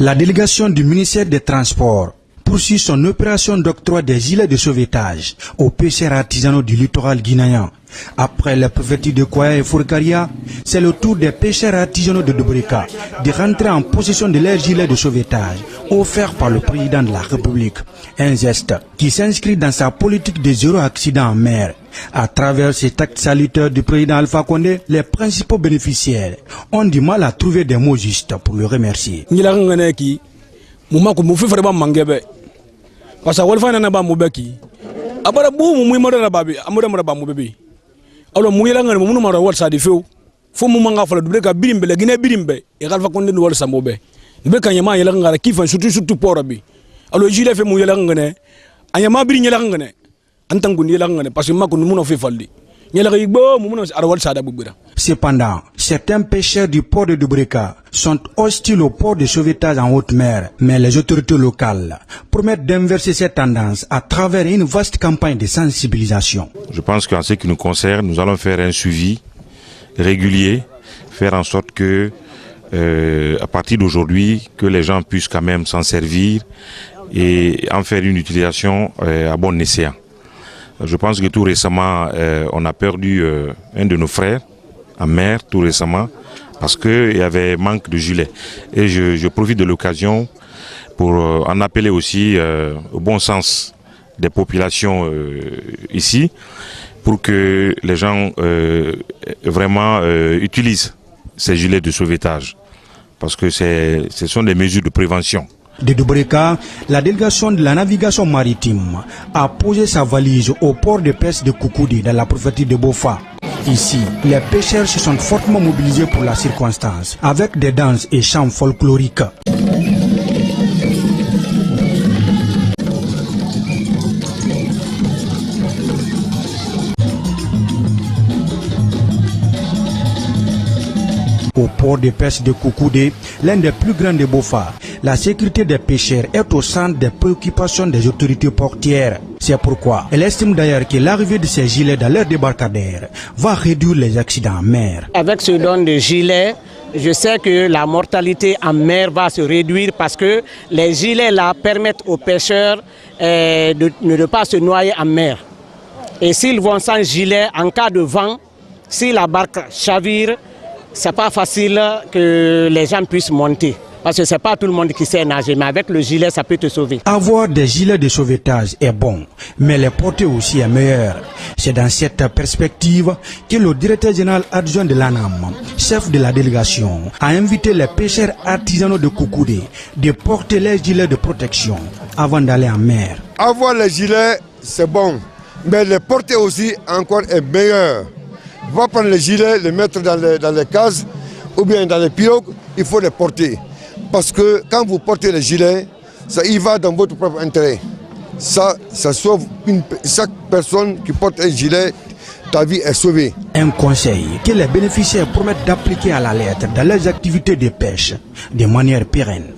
La délégation du ministère des Transports poursuit son opération d'octroi des gilets de sauvetage aux pêcheurs artisanaux du littoral guinéen. Après la préfecture de Kouaya et Fourkaria, c'est le tour des pêcheurs artisanaux de Dobrika de rentrer en possession de leurs gilets de sauvetage offerts par le président de la République. Un geste qui s'inscrit dans sa politique de zéro accident en mer. À travers cet acte salutaire du président Alpha Condé, les principaux bénéficiaires ont du mal à trouver des mots justes pour le remercier. Alors mouiller l'angane mon numéro WhatsApp de feu faut mon manga fala double ka birimbe la Guinée birimbe et Alpha Condé no wal sambobe be kan yama yela ngara kifa surtout porobi alors jile fait mouiller l'angane anyama biri nyela ngane antangu nyela ngane parce que mako nuno fait faldi nyela igbo muno ara wal sada bubira. Cependant, certains pêcheurs du port de Dobrika sont hostiles au port de sauvetage en haute mer, mais les autorités locales promettent d'inverser cette tendance à travers une vaste campagne de sensibilisation. Je pense qu'en ce qui nous concerne, nous allons faire un suivi régulier, faire en sorte que, à partir d'aujourd'hui, que les gens puissent quand même s'en servir et en faire une utilisation à bon escient. Je pense que tout récemment, on a perdu un de nos frères en mer, tout récemment, parce qu'il y avait manque de gilets. Et je profite de l'occasion pour en appeler aussi au bon sens des populations ici, pour que les gens vraiment utilisent ces gilets de sauvetage, parce que ce sont des mesures de prévention. De Dobrika, la délégation de la navigation maritime a posé sa valise au port de pêche de Koukoudi dans la préfecture de Bofa. Ici, les pêcheurs se sont fortement mobilisés pour la circonstance, avec des danses et chants folkloriques. Au port de pêche de Koukoudé, l'un des plus grands de Bofa, la sécurité des pêcheurs est au centre des préoccupations des autorités portières. C'est pourquoi elle estime d'ailleurs que l'arrivée de ces gilets dans leur débarcadère va réduire les accidents en mer. Avec ce don de gilets, je sais que la mortalité en mer va se réduire parce que les gilets là permettent aux pêcheurs de ne pas se noyer en mer. Et s'ils vont sans gilet, en cas de vent, si la barque chavire, c'est pas facile que les gens puissent monter. Parce que c'est pas tout le monde qui sait nager, mais avec le gilet, ça peut te sauver. Avoir des gilets de sauvetage est bon, mais les porter aussi est meilleur. C'est dans cette perspective que le directeur général adjoint de l'ANAM, chef de la délégation, a invité les pêcheurs artisanaux de Koukoudé de porter les gilets de protection avant d'aller en mer. Avoir les gilets, c'est bon, mais les porter aussi encore est meilleur. On va prendre les gilets, les mettre dans les cases ou bien dans les pirogues, il faut les porter. Parce que quand vous portez les gilets, ça y va dans votre propre intérêt. Ça sauve chaque personne qui porte un gilet, ta vie est sauvée. Un conseil que les bénéficiaires promettent d'appliquer à la lettre dans leurs activités de pêche de manière pérenne.